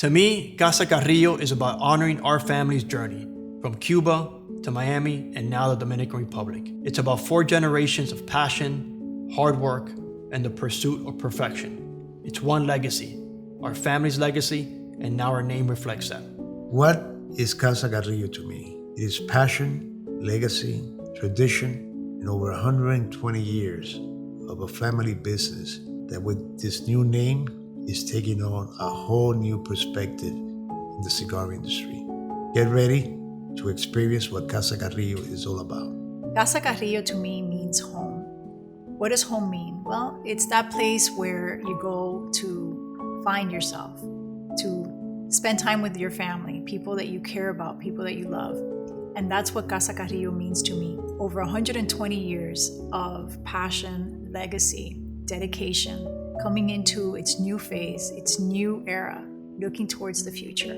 To me, Casa Carrillo is about honoring our family's journey from Cuba to Miami and now the Dominican Republic. It's about 4 generations of passion, hard work, and the pursuit of perfection. It's one legacy, our family's legacy, and now our name reflects that. What is Casa Carrillo to me? It is passion, legacy, tradition, and over 120 years of a family business that with this new name is taking on a whole new perspective in the cigar industry. Get ready to experience what Casa Carrillo is all about. Casa Carrillo to me means home. What does home mean? Well, it's that place where you go to find yourself, to spend time with your family, people that you care about, people that you love. And that's what Casa Carrillo means to me. Over 120 years of passion, legacy, dedication, coming into its new phase, its new era, looking towards the future.